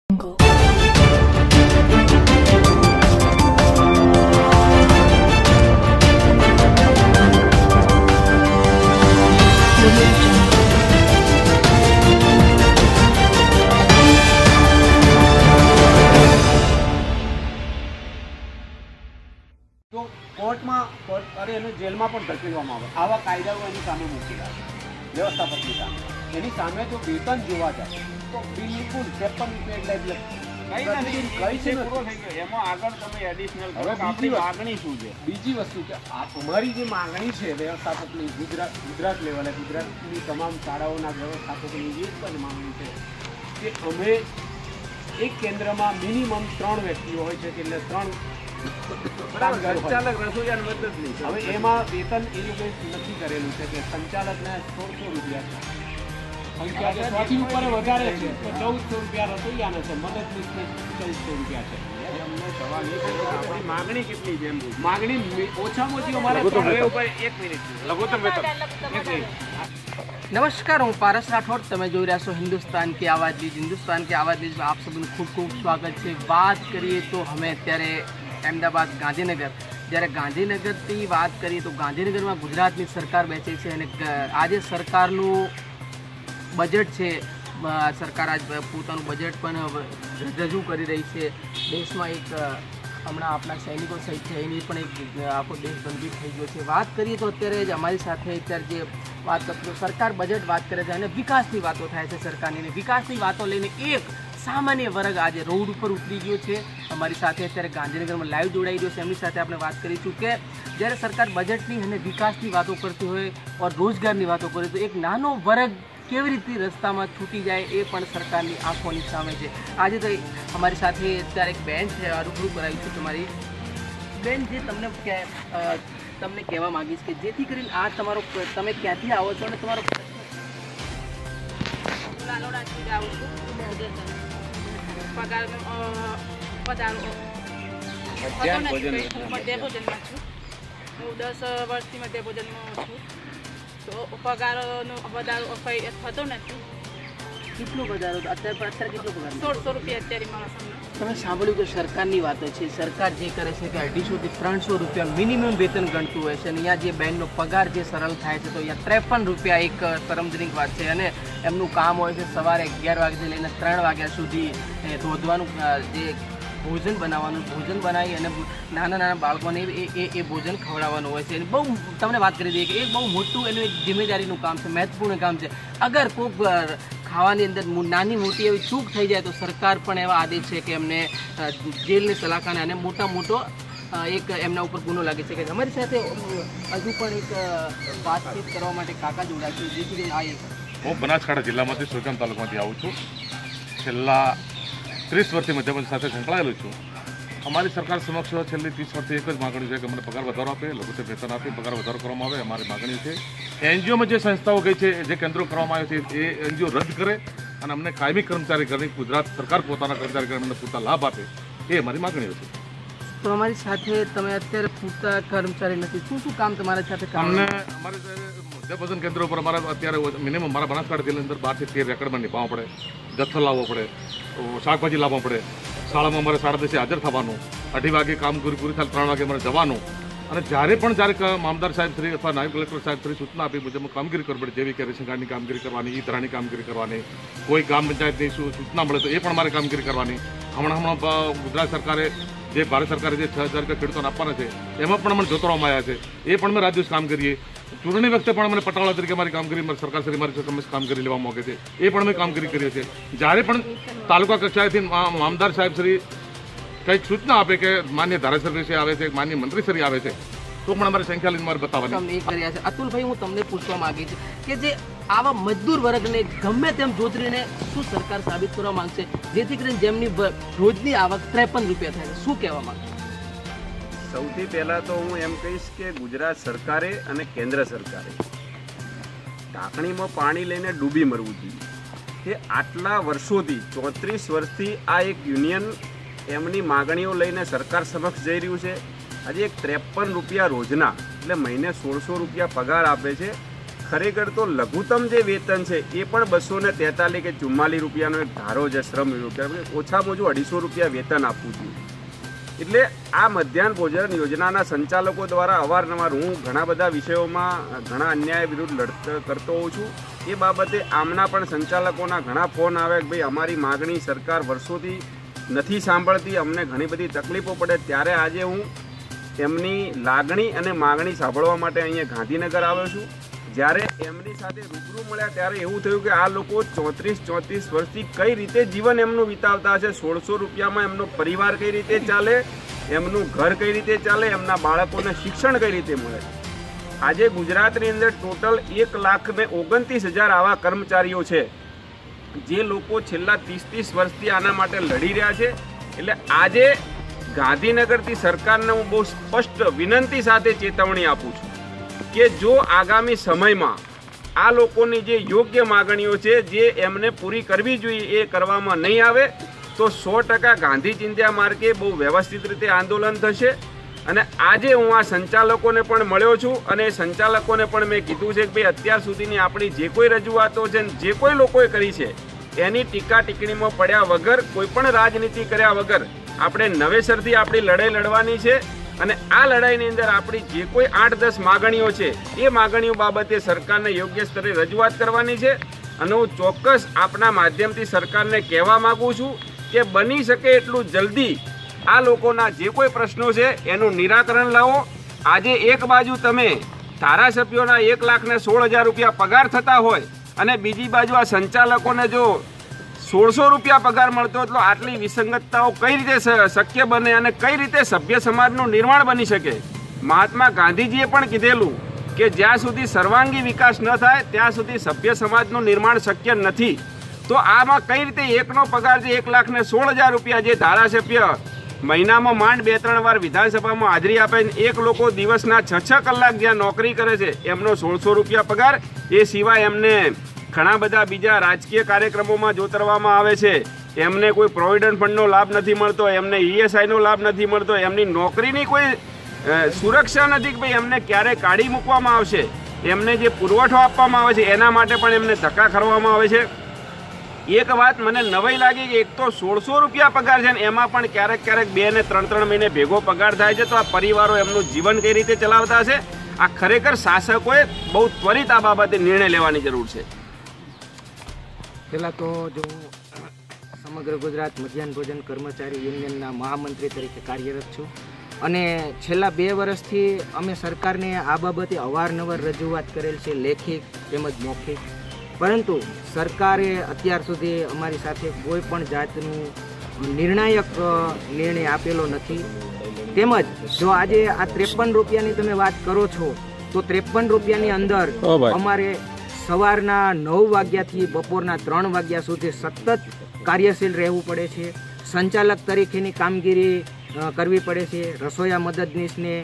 તો કોર્ટમાં અને એને જેલમાં પણ ધકેલવામાં આવે આવા કાયદાઓ એની સામે મૂકેલા છે વ્યવસ્થાપકની સામે. એની સામે જો વેતન જોવા જાય તો બિલકુલ 53 રૂપિયા એટલે બીજી વસ્તુ કે અમારી જે માગણી છે વ્યવસ્થાપકની ગુજરાત લેવલે ગુજરાતની તમામ શાળાઓના વ્યવસ્થાપકોની એ પણ માગણી છે કે અમે એક કેન્દ્રમાં મિનિમમ 3 વ્યક્તિઓ હોય છે એટલે 3 સંચાલક રસોઈયા હવે એમાં વેતન એ લોકોએ નક્કી કરેલું છે કે સંચાલકને 1600 રૂપિયા છે, સૌથી ઉપર વધારે છે તો 1400 રૂપિયા રસોઈયાને છે, મદદનીશને 1400 રૂપિયા છે. માગણી કેટલી છે? માગણી ઓછામાં ઓછી અમારે લઘુત્તમ વેતન. नमस्कार, हूँ पारस राठौड़. તમે જોઈ રહ્યા છો હિન્દુસ્તાન की आवाज़ लीज. હિન્દુસ્તાન की आवाज़ लीज में आप सबનું ખૂબ ખૂબ સ્વાગત છે. વાત કરીએ તો અમે અત્યારે અમદાવાદ ગાંધીનગર, જ્યારે ગાંધીનગરથી વાત કરીએ તો ગાંધીનગરમાં ગુજરાતની સરકાર બેસે છે અને આજે સરકારનું બજેટ છે. સરકાર આજ પોતાનું બજેટ પણ રજૂ કરી રહી છે. દેશમાં એક હમણાં આપણા સૈનિકો સહિત છે એની પણ એક આખો દેશ ગંભીર થઈ ગયો છે. વાત કરીએ તો અત્યારે જ અમારી સાથે અત્યારે જે વાત કરતો સરકાર બજેટ વાત કરે છે અને વિકાસની વાતો થાય છે સરકારની. વિકાસની વાતો લઈને એક સામાન્ય વર્ગ આજે રોડ ઉપર ઉતરી ગયો છે. અમારી સાથે અત્યારે ગાંધીનગરમાં લાઈવ જોડાઈ ગયો છે. એમની સાથે આપણે વાત કરીશું કે જ્યારે સરકાર બજેટની અને વિકાસની વાતો કરતી હોય ઓર રોજગારની વાતો કરે તો એક નાનો વર્ગ કેવી રીતે રસ્તામાં છૂટી જાય એ પણ સરકારની આંખોની સામે છે. આજે તો અમારી સાથે અત્યારે એક બેન છે, રૂબરૂ કરાવી છું. તમારી બેન જે તમને કહેવા માંગીશ કે જેથી કરીને આ તમારો તમે ક્યાંથી આવો છો અને તમારો લાલોડાથી આવું છું. પગાર પધારો મધ્ય ભોજનમાં છું. હું 10 વર્ષથી મધ્ય ભોજનમાં છું. તો પગારનો વધારો થતો નથી. કેટલો વધારો અત્યારે કેટલો પગાર? 1600 રૂપિયા અત્યારે મારા સામે. તમે સાંભળ્યું કે સરકારની વાતો છે. સરકાર જે કરે છે કે 250 થી 300 રૂપિયા મિનિમમ વેતન ગણતું હોય છે અને અહીંયા જે બહેનનો પગાર જે સરળ થાય છે તો અહીંયા 53 રૂપિયા એક શરમજનક વાત છે. અને એમનું કામ હોય છે સવારે 11 વાગ્યાથી લઈને 3 વાગ્યા સુધી ધોધવાનું, જે ભોજન બનાવવાનું, ભોજન બનાવી અને નાના બાળકોને એ ભોજન ખવડાવવાનું હોય છે. અને બહુ તમને વાત કરી દઈએ કે એ બહુ મોટું એનું એક જિમ્મેદારીનું કામ છે, મહત્વપૂર્ણ કામ છે. અગર કોઈક ખાવાની અંદર નાની મોટી એવી ચૂક થઈ જાય તો સરકાર પણ એવા આદેશ છે કે એમને જેલની સલાખાને અને મોટો એક એમના ઉપર ગુનો લાગે છે. કે અમારી સાથે હજુ પણ એક વાતચીત કરવા માટે કાકા જોડાશે. જેથી કરીને હું બનાસકાંઠા જિલ્લામાંથી સુરગામ તાલુકામાંથી આવું છું. છેલ્લા 30 વર્ષથી મધ્યપ્રદેશ સાથે સંકળાયેલું છું. અમારી સરકાર સમક્ષ છેલ્લી 30 વર્ષથી એક જ માગણી છે કે અમને પગાર વધારો આપે, લઘુત્તમ વેતન આપે, પગાર વધારો કરવામાં આવે. અમારી માગણી છે એનજીઓમાં જે સંસ્થાઓ ગઈ છે, જે કેન્દ્રો કરવામાં આવે છે એ એનજીઓ રદ કરે અને અમને કાયમી કર્મચારી કરીને ગુજરાત સરકાર પોતાના કર્મચારી કરીને પૂરતા લાભ આપે, એ અમારી માગણીઓ છે. તો અમારી સાથે તમે અત્યારે પૂરતા કર્મચારી નથી, શું કામ તમારી સાથે અમને અમારે મધ્યભોજન કેન્દ્રો પર અમારે અત્યારે મિનિમમ મારા બનાસકાંઠા જિલ્લાની અંદર 12 થી 13 રેકર્ડમાં નિભાવવો પડે, જથ્થો લાવવો પડે, શાકભાજી લાવવા પડે. શાળામાં અમારે 10:30 હાજર થવાનું, 2:30 વાગે કામગીરી પૂરી થાય 3 વાગે અમારે જવાનું. અને જ્યારે મામદાર સાહેબ શ્રી અથવા નાયબ કલેક્ટર સાહેબ શ્રી સૂચના આપી મુજબ કામગીરી કરવી પડે, જેવી કે રેશન કાર્ડની કામગીરી કરવાની, ઈ ધારાની કામગીરી કરવાની, કોઈ ગ્રામ પંચાયતની સૂચના મળે તો એ પણ અમારે કામગીરી કરવાની. હમણાં ગુજરાત સરકારે જે ભારત સરકારે જે 6000 રૂપિયા ખેડૂતોને આપવાના છે એમાં પણ અમને જોતરવામાં આવ્યા છે. એ પણ અમે રાજ્ય કામ કરીએ. ચૂંટણી વખતે પણ અમને પટાવાળા તરીકે અમારી કામગીરી સરકાર શ્રી મારી કામગીરી લેવા માંગે છે, એ પણ અમે કામગીરી કરીએ છીએ. જ્યારે પણ તાલુકા કક્ષાએથી મામદાર સાહેબ શ્રી કંઈક સૂચના આપે કે માન્ય ધારાસભ્યશ્રી આવે છે, માન્ય મંત્રીશ્રી આવે છે તો પણ અમારી સંખ્યા લઈને મારે બતાવવાની કર્યા છે. અતુલભાઈ, હું તમને પૂછવા માંગી છું કે જે આવા મજદૂર વર્ગને ગમે તેમ જોતરીને શું સરકાર સાબિત કરવા માંગશે જેથી કરીને જેમની રોજની આવક 53 રૂપિયા થાય? શું કહેવા માંગશે? સૌથી પહેલાં તો હું એમ કહીશ કે ગુજરાત સરકારે અને કેન્દ્ર સરકારે ઢાંકણીમાં પાણી લઈને ડૂબી મરવું જોઈએ. કે આટલા વર્ષોથી 34 વર્ષથી આ એક યુનિયન એમની માગણીઓ લઈને સરકાર સમક્ષ જઈ રહ્યું છે. આજે એક 53 રૂપિયા રોજના એટલે મહિને 1600 રૂપિયા પગાર આપે છે. ખરેખર તો લઘુત્તમ જે વેતન છે એ પણ 243 કે 44 રૂપિયાનો એક ધારો છે શ્રમ યોગ્ય, ઓછામાં ઓછું 250 રૂપિયા વેતન આપવું જોઈએ. એટલે આ મધ્યાહન ભોજન યોજનાના સંચાલકો દ્વારા અવારનવાર હું ઘણા બધા વિષયોમાં ઘણા અન્યાય વિરુદ્ધ કરતો હોઉં છું. એ બાબતે આમના પણ સંચાલકોના ઘણા ફોન આવે કે ભાઈ અમારી માગણી સરકાર વર્ષોથી નથી સાંભળતી, અમને ઘણી બધી તકલીફો પડે. ત્યારે આજે હું એમની લાગણી અને માગણી સાંભળવા માટે અહીંયા ગાંધીનગર આવ્યો છું. જ્યારે એમની સાથે રૂબરૂ મળ્યા ત્યારે એવું થયું કે આ લોકો 34 વર્ષથી કઈ રીતે જીવન એમનું વિતાવતા હશે. 1600 રૂપિયામાં એમનો પરિવાર કઈ રીતે ચાલે, એમનું ઘર કઈ રીતે ચાલે, એમના બાળકોને શિક્ષણ કઈ રીતે મળે. આજે ગુજરાતની અંદર ટોટલ 1,29,000 આવા કર્મચારીઓ છે જે લોકો છેલ્લા 30 વર્ષથી આના માટે લડી રહ્યા છે. એટલે આજે ગાંધીનગરથી સરકારને હું બહુ સ્પષ્ટ વિનંતી સાથે ચેતવણી આપું છું કે જો આગામી સમયમાં આ લોકોની જે યોગ્ય માગણીઓ છે જે એમને પૂરી કરવી જોઈએ એ કરવામાં નહીં આવે તો 100% ગાંધી ચિંધ્યા માર્ગે બહુ વ્યવસ્થિત રીતે આંદોલન થશે. અને આજે હું આ સંચાલકોને પણ મળ્યો છું અને સંચાલકોને પણ મેં કીધું છે કે ભાઈ અત્યાર સુધીની આપણી જે કોઈ રજૂઆતો છે જે કોઈ લોકોએ કરી છે એની ટીકા ટિપ્પણીમાં પડ્યા વગર, કોઈ પણ રાજનીતિ કર્યા વગર આપણે નવેસરથી આપણી લડાઈ લડવાની છે. અને આ લડાઈની અંદર આપણી જે કોઈ 8-10 માગણીઓ છે એ માગણીઓ બાબતે સરકારને યોગ્ય સ્તરે રજૂઆત કરવાની છે. અને હું ચોક્કસ આપના માધ્યમથી સરકારને કહેવા માગું છું કે બની શકે એટલું જલ્દી આ લોકોના જે કોઈ પ્રશ્નો છે એનું નિરાકરણ લાવો. આજે એક બાજુ તમે ધારાસભ્યોના 1,16,000 રૂપિયા પગાર થતા હોય અને બીજી બાજુ આ સંચાલકોને જો 1600 રૂપિયા પગાર મળતો એટલો આટલી વિસંગતતાઓ કઈ રીતે શક્ય બને અને કઈ રીતે સભ્ય સમાજનું નિર્માણ બની શકે. મહાત્મા ગાંધીજીએ પણ કીધેલું કે જ્યાં સુધી સર્વાંગી વિકાસ ન થાય ત્યાં સુધી સભ્ય સમાજનું નિર્માણ શક્ય નથી. તો આમાં કઈ રીતે એકનો પગાર જે 1,16,000 રૂપિયા જે ધારાસભ્ય મહિનામાં માંડ 2-3 વાર વિધાનસભામાં હાજરી આપે, એક લોકો દિવસના 6 કલાક જ્યાં નોકરી કરે છે એમનો 1600 રૂપિયા પગાર, એ સિવાય એમને ઘણા બધા બીજા રાજકીય કાર્યક્રમોમાં જોતરવામાં આવે છે. એમને કોઈ પ્રોવિડન્ટ ફંડનો લાભ નથી મળતો, એમને ESIનો લાભ નથી મળતો, એમની નોકરીની કોઈ સુરક્ષા નથી કે ભાઈ એમને ક્યારે કાઢી મૂકવામાં આવશે. એમને જે પુરવઠો આપવામાં આવે છે એના માટે પણ એમને ધક્કા કરવામાં આવે છે. એક વાત મને નવાઈ લાગી કે એક તો 1600 રૂપિયા પગાર છે ને એમાં પણ ક્યારેક 2 ને 3 મહિને ભેગો પગાર થાય છે. તો આ પરિવારો એમનું જીવન કઈ રીતે ચલાવતા હશે? આ ખરેખર શાસકોએ બહુ ત્વરિત આ બાબતે નિર્ણય લેવાની જરૂર છે. પહેલાં તો જો સમગ્ર ગુજરાત મધ્યાહન ભોજન કર્મચારી યુનિયનના મહામંત્રી તરીકે કાર્યરત છું અને છેલ્લા 2 વર્ષથી અમે સરકારને આ બાબતે અવારનવાર રજૂઆત કરેલ છે, લેખિત તેમજ મૌખિક. પરંતુ સરકારે અત્યાર સુધી અમારી સાથે કોઈ પણ જાતનું નિર્ણાયક નિર્ણય આપેલો નથી. તેમજ જો આજે આ 53 રૂપિયાની તમે વાત કરો છો તો 53 રૂપિયાની અંદર અમારે સવારના 9 વાગ્યાથી બપોરના 3 વાગ્યા સુધી સતત કાર્યશીલ રહેવું પડે છે. સંચાલક તરીકેની કામગીરી કરવી પડે છે. રસોઈયા મદદનીશને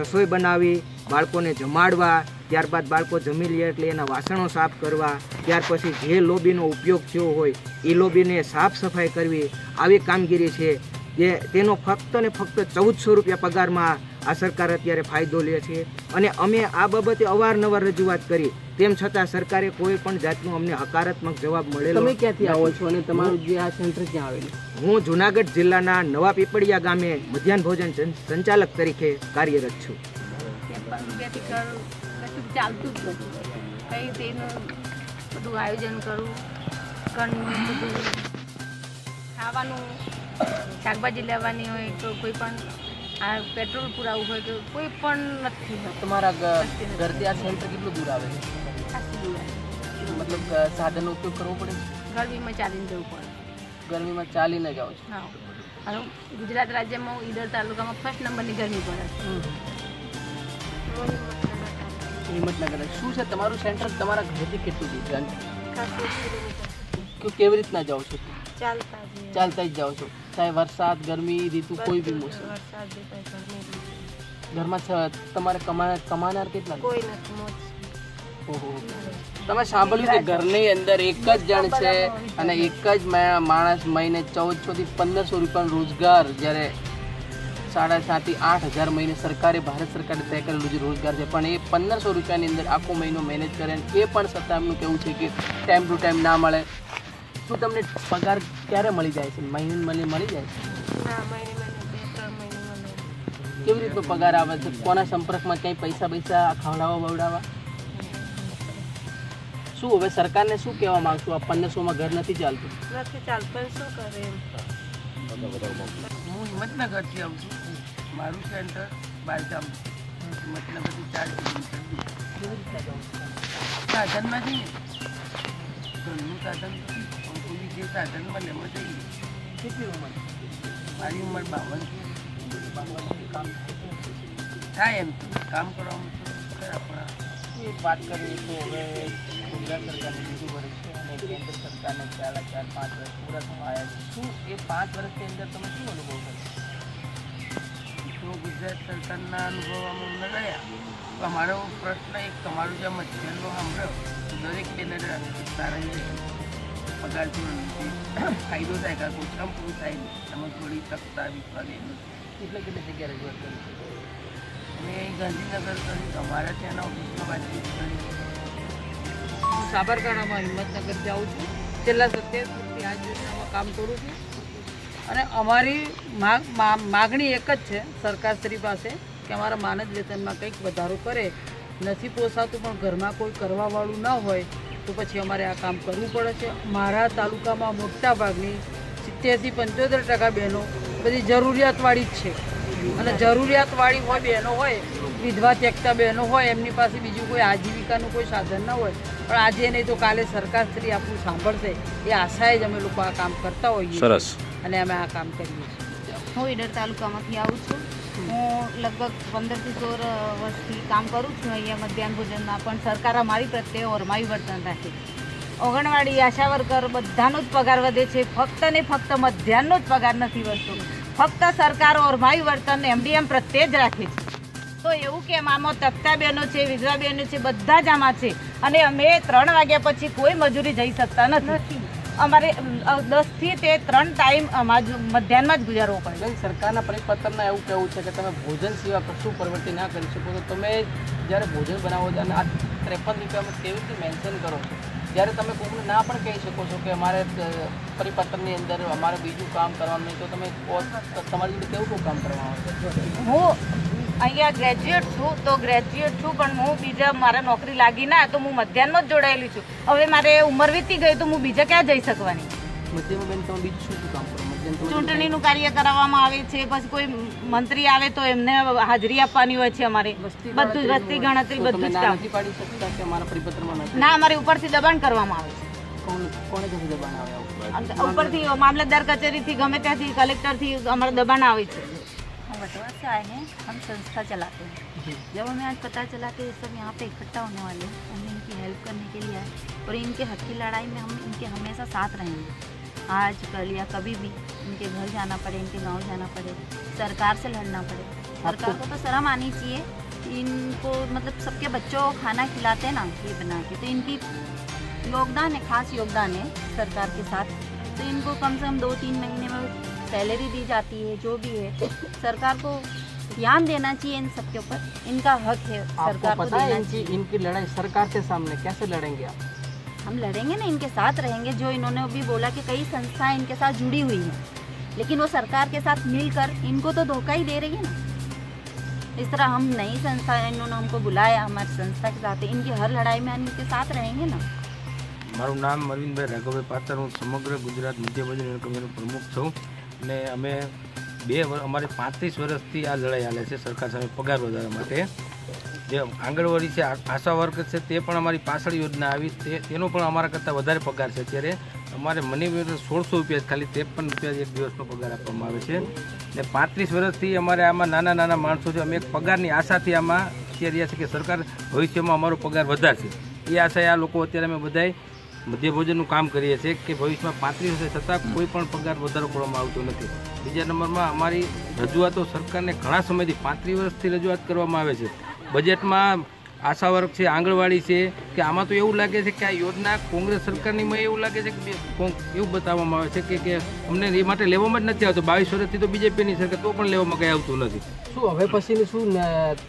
રસોઈ બનાવી, બાળકોને જમાડવા, ત્યારબાદ બાળકો જમી લે એટલે એના વાસણો સાફ કરવા, ત્યાર પછી જે લોબીનો ઉપયોગ થયો હોય એ લોબીને સાફ સફાઈ કરવી, આવી કામગીરી છે. જે તેનો ફક્ત ને ફક્ત 1400 રૂપિયા પગારમાં આ સરકાર અત્યારે ફાયદો લે છે. અને અમે આ બાબતે અવારનવાર રજૂઆત કરી, તેમ છતાં સરકારે કોઈ પણ જાતનો અમને હકારાત્મક જવાબ મળેલો. તમે ક્યાંથી આવો છો અને તમારું જે આ સેન્ટર ક્યાં આવેલું? હું જુનાગઢ જિલ્લાના નવા પીપળિયા ગામે મધ્યાહન ભોજન સંચાલક તરીકે કાર્યરત છું. ચાલતું જ નથી. કઈ તેનું બધું આયોજન કરવું, ઘરનું બધું ખાવાનું, શાકભાજી લેવાની હોય તો કોઈ પણ આ પેટ્રોલ પુરાવું હોય તો કોઈ પણ નથી. તમારા ઘરથી આ સેન્ટર કેટલું દૂર આવે છે? ખાસી દૂર આવે. મતલબ સાધનનો ઉપયોગ કરવો પડે? ગરમીમાં ચાલીને જવું પડે. ગરમીમાં ચાલીને જાઓ છો? હા. અને ગુજરાત રાજ્યમાં ઈડર તાલુકામાં 1st નંબરની ગરમી પડે. હિંમતનગર શું છે તમારું સેન્ટર? તમારા ઘરેથી કેટલું દૂર? કેવી રીતના જાઓ છો? ચાલતા જ જાઓ છો? ચાહે વરસાદ, ગરમી, ઋતુ કોઈ બી મોસમ? ઘરમાં તમારે કમાનાર કેટલા? કોઈ નથી. ઓહો. તમે સાંભળ્યું કે ઘરની અંદર એક જ જણ છે અને એક જ માણસ મહિને 1400 થી 1500 રૂપિયાનો રોજગાર જ્યારે 7,500 થી 8,000 મહિને સરકારે ભારત સરકારે તય કરેલું જે રોજગાર છે પણ એ 1,500 રૂપિયાની અંદર આખો મહિનો મેનેજ કરે અને એ પણ છતાં એમનું કેવું છે કે ટાઈમ ટુ ટાઈમ ના મળે. શું તમને પગાર ક્યારે મળી જાય છે? મળી જાય છે? કેવી રીતનો પગાર આવે છે? કોના સંપર્કમાં ક્યાંય પૈસા ખવડાવવા બવડાવવા? શું હવે સરકારને શું કહેવા માંગશું? આ 1,500માં ઘર નથી ચાલતું. શું કરે એમ? હું હિંમતનગરથી આવું છું. મારું સેન્ટર બારગામ હિંમતનગરથી 4 કિલોમીટર દૂર. સાધનમાં જઈએ ઘરનું સાધન કોઈ જે સાધન બને એમાં જઈએ. કેટલી ઉંમર? મારી ઉંમર 52 કામ થાય એમ કામ કરવામાં ખરા પણ એક વાત કરીએ તો હવે ગુજરાત સરકારનું બીજું વર્ષ છે અને કેન્દ્ર સરકારને 4-5 વર્ષ પૂરા થવા આવ્યા છે. શું એ 5 વર્ષની અંદર તમે શું અનુભવ કર્યો? તો ગુજરાત સરકારના અનુભવમાં અમને ગયા તો અમારો પ્રશ્ન એક તમારું જે મધ્યનો સાંભળ્યો દરેક બેનર સારા પગાર ફાયદો થાય કાં ઓછામાં પૂરું થાય એમાં થોડી તકતા વિશ્વાસ કેટલી જગ્યાએ રજૂઆત કરી છે? અને ગાંધીનગર કરી અમારા ત્યાંના ઓફિસમાં વાતચીત કરી. હું સાબરકાંઠામાં હિંમતનગરથી આવું છું. છેલ્લા 27 વર્ષથી આ જ યોજનામાં કામ કરું છું અને અમારી માગણી એક જ છે સરકારશ્રી પાસે કે અમારા માનદ વેતનમાં કંઈક વધારો કરે. નથી પોસાતું પણ ઘરમાં કોઈ કરવાવાળું ન હોય તો પછી અમારે આ કામ કરવું પડે છે. મારા તાલુકામાં મોટા ભાગની 70-75% બહેનો બધી જરૂરિયાતવાળી જ છે અને જરૂરિયાતવાળી હોય બહેનો હોય, વિધવા ત્યક્તા બહેનો હોય, એમની પાસે બીજું કોઈ આજીવિકાનું કોઈ સાધન ન હોય પણ આજે નહીં તો કાલે સરકારશ્રી આપણું સાંભળશે એ આશાએ જ અમે લોકો આ કામ કરતા હોઈએ. સરસ. અને અમે આ કામ કરીએ છીએ. હું ઈડર તાલુકામાંથી આવું છું. હું લગભગ 15 થી 16 વર્ષથી કામ કરું છું અહીંયા મધ્યાહન ભોજનમાં પણ સરકાર અમારી પ્રત્યે ઓરમાયું વર્તન રાખે. આંગણવાડી, આશા વર્કર બધાનો જ પગાર વધે છે. ફક્ત ને ફક્ત મધ્યાહનનો જ પગાર નથી વધતો. ફક્ત સરકાર ઓરમાયું વર્તન MDM પ્રત્યે જ રાખે છે. તો એવું કે આમાં તકતા બહેનો છે, વિધવા બહેનો છે, બધા જ આમાં છે અને અમે 3 વાગ્યા પછી કોઈ મજૂરી જઈ શકતા નથી. અમારે 10 થી 3 ટાઈમ મધ્યાહનમાં જ ગુજારવો પડે. સરકારના પરિપત્રમાં એવું કહેવું છે કે તમે ભોજન સિવાય કશું પ્રવૃત્તિ ના કરી શકો. તો તમે જ્યારે ભોજન બનાવો છો અને આ 53 રૂપિયામાં કેવી રીતે મેન્શન કરો છો? જ્યારે તમે કોઈને ના પણ કહી શકો છો કે અમારે પરિપત્રની અંદર અમારે બીજું કામ કરવાનું નહીં તો તમે તમારી રીતે કેવું કામ કરવાનું આવે? હું અહીંયા ગ્રેજ્યુએટ છું પણ હું બીજા મારે નોકરી લાગી ના તો હું મધ્યાહનમાં જ જોડાયેલી છું. હવે મારે ઉંમર વીતી ગઈ તો હું બીજા ક્યાં જઈ શકવાની? મધ્યમાં બેન તમે બીજું શું કામ કરો? ચૂંટણીનું કાર્ય કરાવવામાં આવે છે. પછી કોઈ મંત્રી આવે તો એમને હાજરી આપવાની હોય છે. અમારે બધું વસ્તી ગણતરી બધું જ કામ. પાડી શકતા કે અમારા પરિપત્રમાં ના, અમારે ઉપરથી દબાણ કરવામાં આવે છે. કોને કશું દબાણ આવે? ઉપરથી મામલતદાર કચેરીથી ગમે ત્યાંથી કलेक्टरથી અમારે दबाण आवे छे। हम वटवा से आए हैं, हम संस्था चलाते हैं। जब हमें आज पता चला कि सब यहाँ पे इकट्ठा होने वाले हैं, हमने इनकी हेल्प करने के लिए आए और इनके हक की लड़ाई में हम इनके हमेशा साथ रहेंगे। आज कल या कभी भी इनके घर जाना पड़े, इनके गांव जाना पड़े, सरकार से लड़ना पड़े, सरकार को तो शर्म आनी चाहिए। इनको मतलब सबके बच्चों को खाना खिलाते हैं ना ये बना के, तो इनकी योगदान है, खास योगदान है सरकार के साथ। तो इनको कम से कम 2-3 महीने में सैलरी दी जाती है। जो भी है सरकार को ध्यान देना चाहिए इन सब के ऊपर, इनका हक है, सरकार को देना चाहिए। इनकी लड़ाई सरकार के सामने कैसे लड़ेंगे आप? हम लड़ेंगे ना, इनके साथ रहेंगे। जो इन्होंने अभी बोला कि कई संस्थाएं इनके साथ जुड़ी हुई हैं, लेकिन वो सरकार के साथ मिलकर इनको तो धोखा ही दे रही है ना। इस तरह हम नई संस्था, इन्होंने हमको बुलाया हमारी संस्था के साथ, इनकी हर लड़ाई में हम इनके साथ रहेंगे ना। મારું નામ અરવિંદભાઈ રાઘવભાઈ પાત્ર, હું સમગ્ર ગુજરાત મધ્ય ભોજન કમિટીનો પ્રમુખ છું અને અમે અમારે 35 વર્ષથી આ લડાઈ ચાલે છે સરકાર સામે પગાર વધારવા માટે। જે આંગણવાડી છે, આશા વર્કર છે, તે પણ અમારી પાછળ યોજના આવી, તેનો પણ અમારા કરતાં વધારે પગાર છે। અત્યારે અમારે મની 1600 રૂપિયા, ખાલી 53 રૂપિયા એક દિવસનો પગાર આપવામાં આવે છે ને 35 વર્ષથી અમારે આમાં નાના નાના માણસો છે, અમે એક પગારની આશાથી આમાં અત્યારે રહ્યા છે કે સરકાર ભવિષ્યમાં અમારો પગાર વધારશે। એ આશાએ આ લોકો અત્યારે અમે બધાએ મધ્ય ભોજનનું કામ કરીએ છીએ કે ભવિષ્યમાં 35 વર્ષ છતાં કોઈ પણ પગાર વધારો કરવામાં આવતો નથી। બીજા નંબરમાં અમારી રજૂઆતો સરકારને ઘણા સમયથી 35 વર્ષથી રજૂઆત કરવામાં આવે છે। બજેટમાં આશા વર્ક છે, આંગણવાડી છે, કે આમાં તો એવું લાગે છે કે આ યોજના કોંગ્રેસ સરકારનીમાં એવું લાગે છે કે એવું બતાવવામાં આવે છે કે અમને એ માટે લેવામાં જ નથી આવતો. 22 વર્ષથી તો બીજેપીની સરકાર તો પણ લેવામાં કંઈ આવતું નથી. શું હવે પછીની શું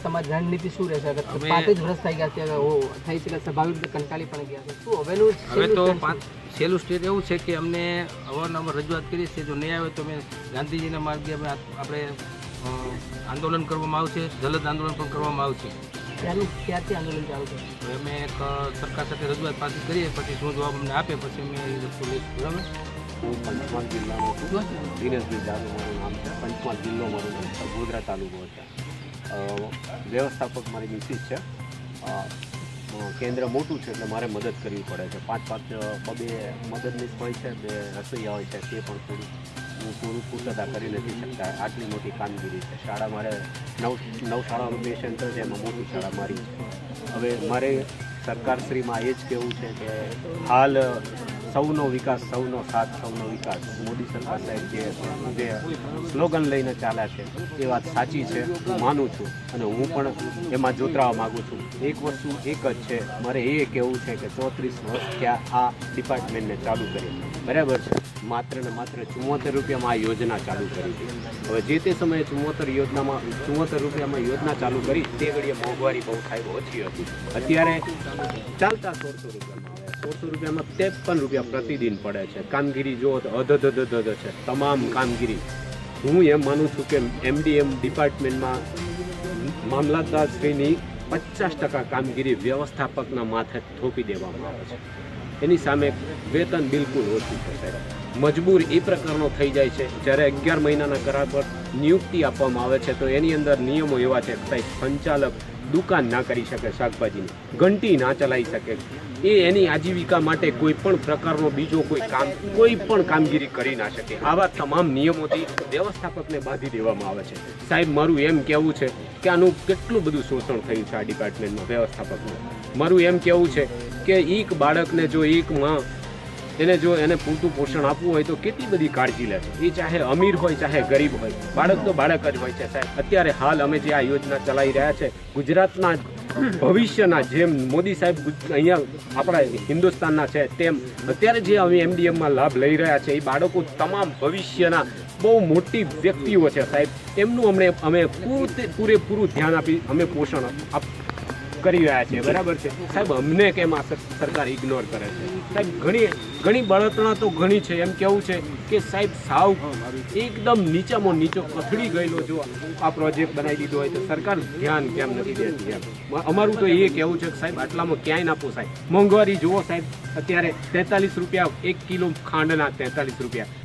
તમારી રણનીતિ શું રહેશે? 5 જ વર્ષ થઈ ગયા છે, થઈ શકે સ્વાભાવિક રીતે કંટાળી પણ ગયા છે. શું હવે તો છેલ્લું સ્ટેજ એવું છે કે અમને અવારનવાર રજૂઆત કરી છે, જો નહીં આવે તો અમે ગાંધીજીના માર્ગે આપણે આંદોલન કરવામાં આવશે, જલદ આંદોલન પણ કરવામાં આવશે. ક્યારથી આંદોલન ચાલુ છે? હવે અમે એક સરકાર સાથે રજૂઆત પાછી કરીએ, પછી શું જવાબ અમને આપે પછી અમે એ વસ્તુ લઈશું. બરાબર. હું પંચમહાલ જિલ્લાનો છું. દિનેશભાઈ જાદવ મારું નામ છે. પંચમહાલ જિલ્લો મારું નામ છે, ગોધરા તાલુકો છે. વ્યવસ્થાપક મારી મિસિસ છે. કેન્દ્ર મોટું છે એટલે મારે મદદ કરવી પડે છે. 5-5 મદદનીશ હોય છે, 2 રસોઈયા હોય છે, તે પણ પૂરું પૂર્તતા કરી નથી શકતા. આટલી મોટી કામગીરી છે. શાળા મારે 9 શાળાનું 2 સેન્ટર છે, એમાં મોટી શાળા મારી છે. હવે મારે સરકારશ્રીમાં એ જ કહેવું છે કે હાલ સૌનો વિકાસ, સૌનો સાથ, સૌનો વિકાસ, મોદી સરકાર સાહેબ જે સ્લોગન લઈને ચાલ્યા છે એ વાત સાચી છે, હું માનું છું અને હું પણ એમાં જોતરાવા માગું છું. એક વસ્તુ એક જ છે, મારે એ કહેવું છે કે 34 વર્ષ ત્યાં આ ડિપાર્ટમેન્ટને ચાલુ કરી, બરાબર છે. માત્ર ને માત્ર 74 રૂપિયામાં આ યોજના ચાલુ કરી હતી. હવે જે તે સમયે 74 રૂપિયામાં યોજના ચાલુ કરી તે ઘડીએ મોંઘવારી બહુ સાહેબ ઓછી હતી. અત્યારે ચાલતા 100 રૂપિયામાં 100 રૂપિયામાં 53 રૂપિયા પ્રતિદિન પડે છે. કામગીરી જુઓ તો અધધ છે તમામ કામગીરી. હું એમ માનું છું કે MDM ડિપાર્ટમેન્ટમાં મામલતદારશ્રીની 50% કામગીરી વ્યવસ્થાપકના માથે થોપી દેવામાં આવે છે. એની સામે વેતન બિલકુલ ઓછું છે સાહેબ. મજબૂર એ પ્રકારનો થઈ જાય છે. જ્યારે 11 મહિનાના કરાર પર નિયુક્તિ આપવામાં આવે છે તો એની અંદર નિયમો એવા છે કે સંચાલક દુકાન ના કરી શકે, શાકભાજીની ઘંટી ના ચલાવી શકે, એ એની આજીવિકા માટે કોઈ પણ પ્રકારનો બીજો કોઈ પણ કામગીરી કરી ના શકે. આવા તમામ નિયમોથી વ્યવસ્થાપકને બાંધી દેવામાં આવે છે. સાહેબ મારું એમ કહેવું છે કે આનું કેટલું બધું શોષણ થયું છે આ ડિપાર્ટમેન્ટમાં વ્યવસ્થાપકનું. મારું એમ કહેવું છે કે એક બાળકને જો એક માં એને પૂરતું પોષણ આપવું હોય તો કેટલી બધી કાળજી લે છે. એ ચાહે અમીર હોય ચાહે ગરીબ હોય, બાળક તો બાળક જ હોય છે સાહેબ. અત્યારે હાલ અમે જે આ યોજના ચલાવી રહ્યા છે ગુજરાતના ભવિષ્યના, જેમ મોદી સાહેબ અહીંયા આપણા હિન્દુસ્તાનના છે તેમ અત્યારે જે અમે MDMમાં લાભ લઈ રહ્યા છે એ બાળકો તમામ ભવિષ્યના બહુ મોટી વ્યક્તિઓ છે સાહેબ. એમનું અમે પૂરેપૂરું ધ્યાન આપી અમે પોષણ કરી રહ્યા છીએ, બરાબર છે સાહેબ. અમને કેમ આ સરકાર ઇગ્નોર કરે છે સાહેબ? ઘણી બળતણા તો ઘણી છે. એમ કેવું છે કે સાહેબ સાવ એકદમ નીચામાં નીચો કથળી ગયેલો જો આ પ્રોજેક્ટ બનાવી દીધો હોય તો સરકાર ધ્યાન કેમ નથી દેતી એમ. અમારું તો એ કહેવું છે કે સાહેબ આટલામાં ક્યાંય ના પોસાય. મોંઘવારી જુઓ સાહેબ, અત્યારે 43 રૂપિયા 1 કિલો ખાંડના 43 રૂપિયા.